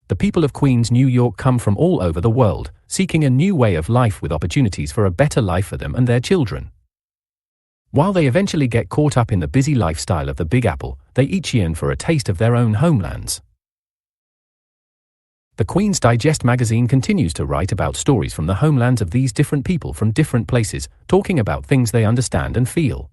The people of Queens, New York come from all over the world, seeking a new way of life with opportunities for a better life for them and their children. While they eventually get caught up in the busy lifestyle of the Big Apple, they each yearn for a taste of their own homelands. The Queen's Digest magazine continues to write about stories from the homelands of these different people from different places, talking about things they understand and feel.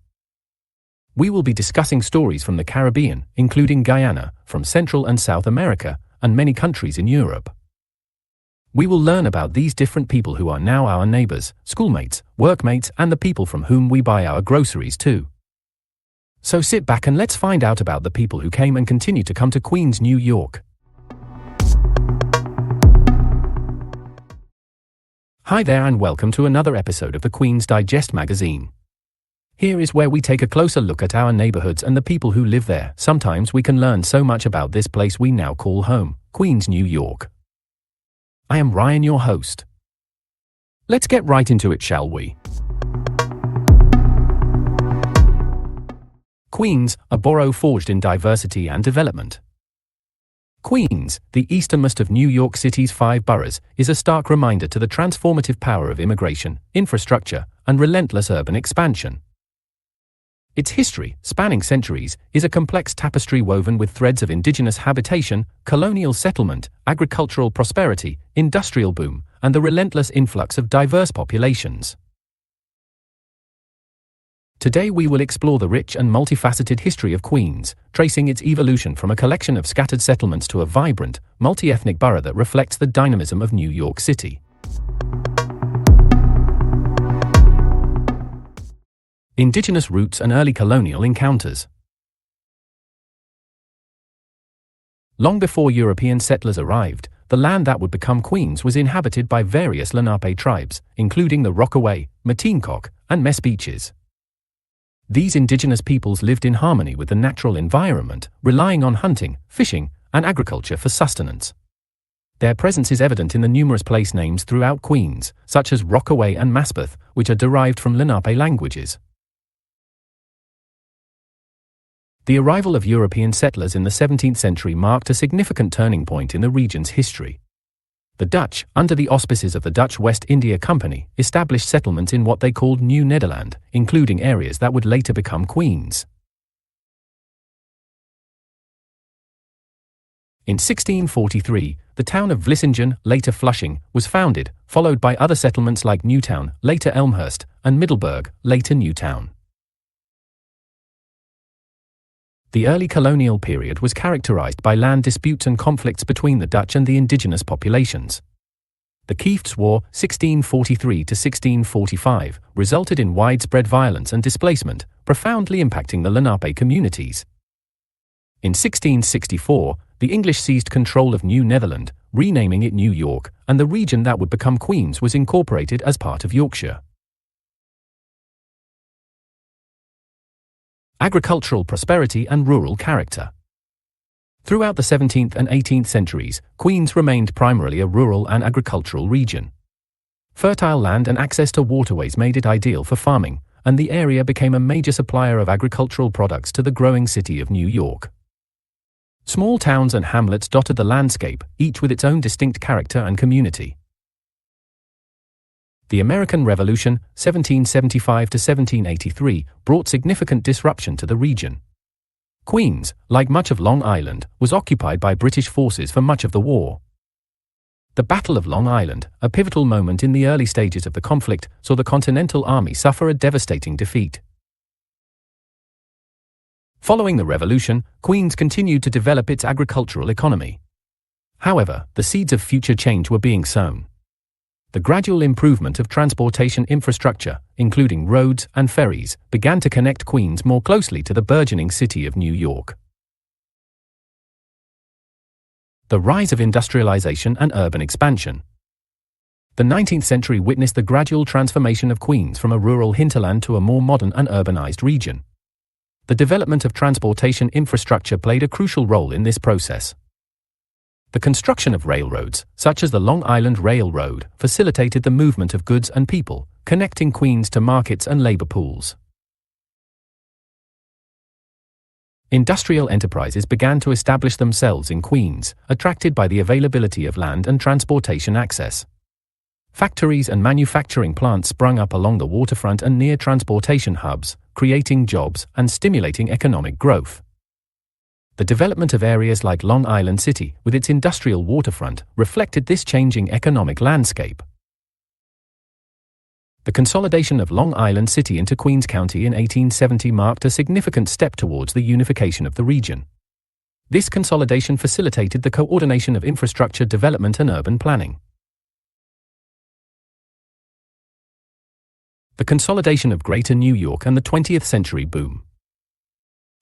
We will be discussing stories from the Caribbean, including Guyana, from Central and South America, and many countries in Europe. We will learn about these different people who are now our neighbors, schoolmates, workmates, and the people from whom we buy our groceries too. So sit back and let's find out about the people who came and continue to come to Queens, New York. Hi there and welcome to another episode of the Queen's Digest magazine. Here is where we take a closer look at our neighborhoods and the people who live there. Sometimes we can learn so much about this place we now call home, Queens, New York. I am Ryan, your host. Let's get right into it, shall we? Queens, a borough forged in diversity and development. Queens, the easternmost of New York City's 5 boroughs, is a stark reminder to the transformative power of immigration, infrastructure, and relentless urban expansion. Its history, spanning centuries, is a complex tapestry woven with threads of indigenous habitation, colonial settlement, agricultural prosperity, industrial boom, and the relentless influx of diverse populations. Today we will explore the rich and multifaceted history of Queens, tracing its evolution from a collection of scattered settlements to a vibrant, multi-ethnic borough that reflects the dynamism of New York City. Indigenous roots and early colonial encounters. Long before European settlers arrived, the land that would become Queens was inhabited by various Lenape tribes, including the Rockaway, Mateencock, and Mespeeches. These indigenous peoples lived in harmony with the natural environment, relying on hunting, fishing, and agriculture for sustenance. Their presence is evident in the numerous place names throughout Queens, such as Rockaway and Maspeth, which are derived from Lenape languages. The arrival of European settlers in the 17th century marked a significant turning point in the region's history. The Dutch, under the auspices of the Dutch West India Company, established settlements in what they called New Nederland, including areas that would later become Queens. In 1643, the town of Vlissingen, later Flushing, was founded, followed by other settlements like Newtown, later Elmhurst, and Middleburg, later Newtown. The early colonial period was characterized by land disputes and conflicts between the Dutch and the indigenous populations. The Kiefts War, 1643 to 1645, resulted in widespread violence and displacement, profoundly impacting the Lenape communities. In 1664, the English seized control of New Netherland, renaming it New York, and the region that would become Queens was incorporated as part of Yorkshire. Agricultural prosperity and rural character. Throughout the 17th and 18th centuries, Queens remained primarily a rural and agricultural region. Fertile land and access to waterways made it ideal for farming, and the area became a major supplier of agricultural products to the growing city of New York. Small towns and hamlets dotted the landscape, each with its own distinct character and community. The American Revolution, 1775 to 1783, brought significant disruption to the region. Queens, like much of Long Island, was occupied by British forces for much of the war. The Battle of Long Island, a pivotal moment in the early stages of the conflict, saw the Continental Army suffer a devastating defeat. Following the Revolution, Queens continued to develop its agricultural economy. However, the seeds of future change were being sown. The gradual improvement of transportation infrastructure, including roads and ferries, began to connect Queens more closely to the burgeoning city of New York. The rise of industrialization and urban expansion. The 19th century witnessed the gradual transformation of Queens from a rural hinterland to a more modern and urbanized region. The development of transportation infrastructure played a crucial role in this process. The construction of railroads, such as the Long Island Railroad, facilitated the movement of goods and people, connecting Queens to markets and labor pools. Industrial enterprises began to establish themselves in Queens, attracted by the availability of land and transportation access. Factories and manufacturing plants sprung up along the waterfront and near transportation hubs, creating jobs and stimulating economic growth. The development of areas like Long Island City, with its industrial waterfront, reflected this changing economic landscape. The consolidation of Long Island City into Queens County in 1870 marked a significant step towards the unification of the region. This consolidation facilitated the coordination of infrastructure development and urban planning. The consolidation of Greater New York and the 20th century boom.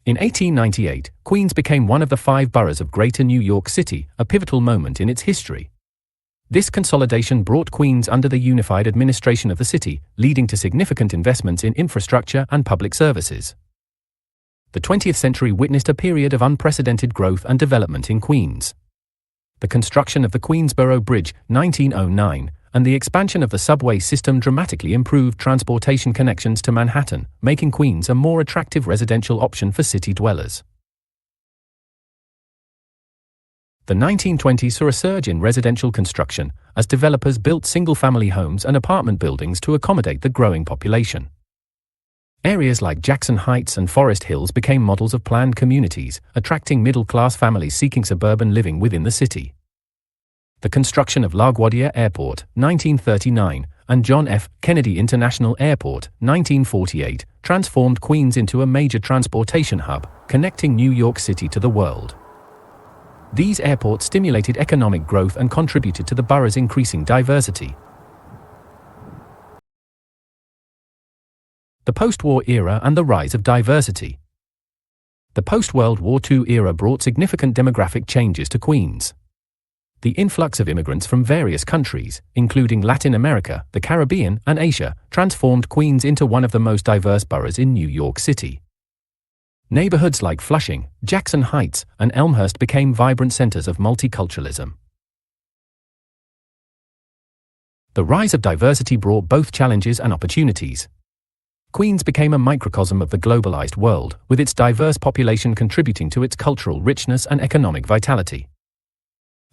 In 1898, Queens became one of the 5 boroughs of Greater New York City, a pivotal moment in its history. This consolidation brought Queens under the unified administration of the city, leading to significant investments in infrastructure and public services. The 20th century witnessed a period of unprecedented growth and development in Queens. The construction of the Queensboro Bridge, 1909, and the expansion of the subway system dramatically improved transportation connections to Manhattan, making Queens a more attractive residential option for city dwellers. The 1920s saw a surge in residential construction, as developers built single-family homes and apartment buildings to accommodate the growing population. Areas like Jackson Heights and Forest Hills became models of planned communities, attracting middle-class families seeking suburban living within the city. The construction of LaGuardia Airport, 1939, and John F. Kennedy International Airport, 1948, transformed Queens into a major transportation hub, connecting New York City to the world. These airports stimulated economic growth and contributed to the borough's increasing diversity. The post-war era and the rise of diversity. The post-World War II era brought significant demographic changes to Queens. The influx of immigrants from various countries, including Latin America, the Caribbean, and Asia, transformed Queens into one of the most diverse boroughs in New York City. Neighborhoods like Flushing, Jackson Heights, and Elmhurst became vibrant centers of multiculturalism. The rise of diversity brought both challenges and opportunities. Queens became a microcosm of the globalized world, with its diverse population contributing to its cultural richness and economic vitality.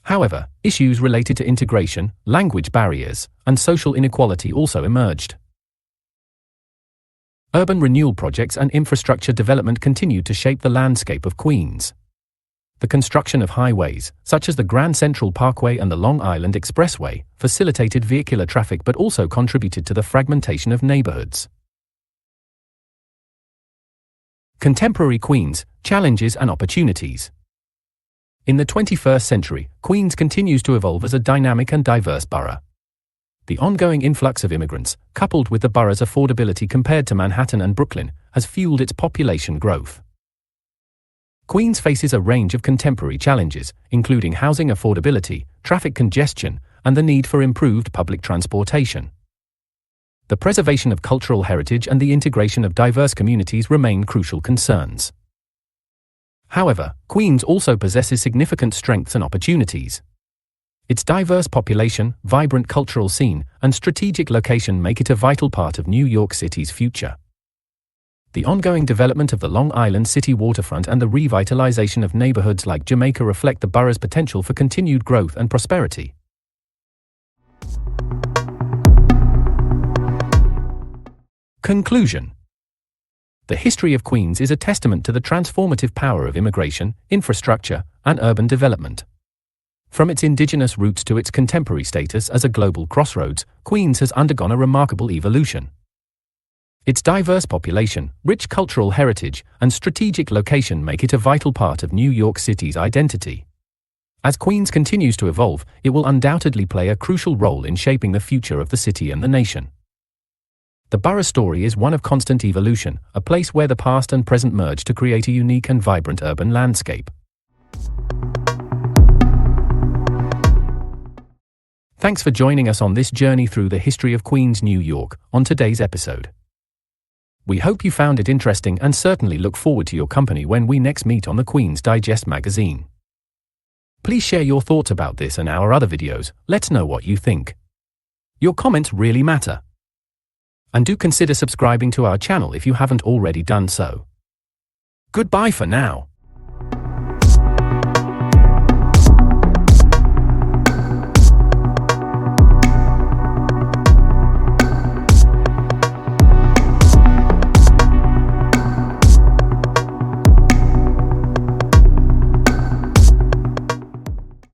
However, issues related to integration, language barriers, and social inequality also emerged. Urban renewal projects and infrastructure development continued to shape the landscape of Queens. The construction of highways, such as the Grand Central Parkway and the Long Island Expressway, facilitated vehicular traffic but also contributed to the fragmentation of neighborhoods. Contemporary Queens, challenges and opportunities. In the 21st century, Queens continues to evolve as a dynamic and diverse borough. The ongoing influx of immigrants, coupled with the borough's affordability compared to Manhattan and Brooklyn, has fueled its population growth. Queens faces a range of contemporary challenges, including housing affordability, traffic congestion, and the need for improved public transportation. The preservation of cultural heritage and the integration of diverse communities remain crucial concerns. However, Queens also possesses significant strengths and opportunities. Its diverse population, vibrant cultural scene, and strategic location make it a vital part of New York City's future. The ongoing development of the Long Island City waterfront and the revitalization of neighborhoods like Jamaica reflect the borough's potential for continued growth and prosperity. Conclusion. The history of Queens is a testament to the transformative power of immigration, infrastructure, and urban development. From its indigenous roots to its contemporary status as a global crossroads, Queens has undergone a remarkable evolution. Its diverse population, rich cultural heritage, and strategic location make it a vital part of New York City's identity. As Queens continues to evolve, it will undoubtedly play a crucial role in shaping the future of the city and the nation. The borough story is one of constant evolution, a place where the past and present merge to create a unique and vibrant urban landscape. Thanks for joining us on this journey through the history of Queens, New York, on today's episode. We hope you found it interesting and certainly look forward to your company when we next meet on the Queen's Digest magazine. Please share your thoughts about this and our other videos. Let's know what you think. Your comments really matter. And do consider subscribing to our channel if you haven't already done so. Goodbye for now.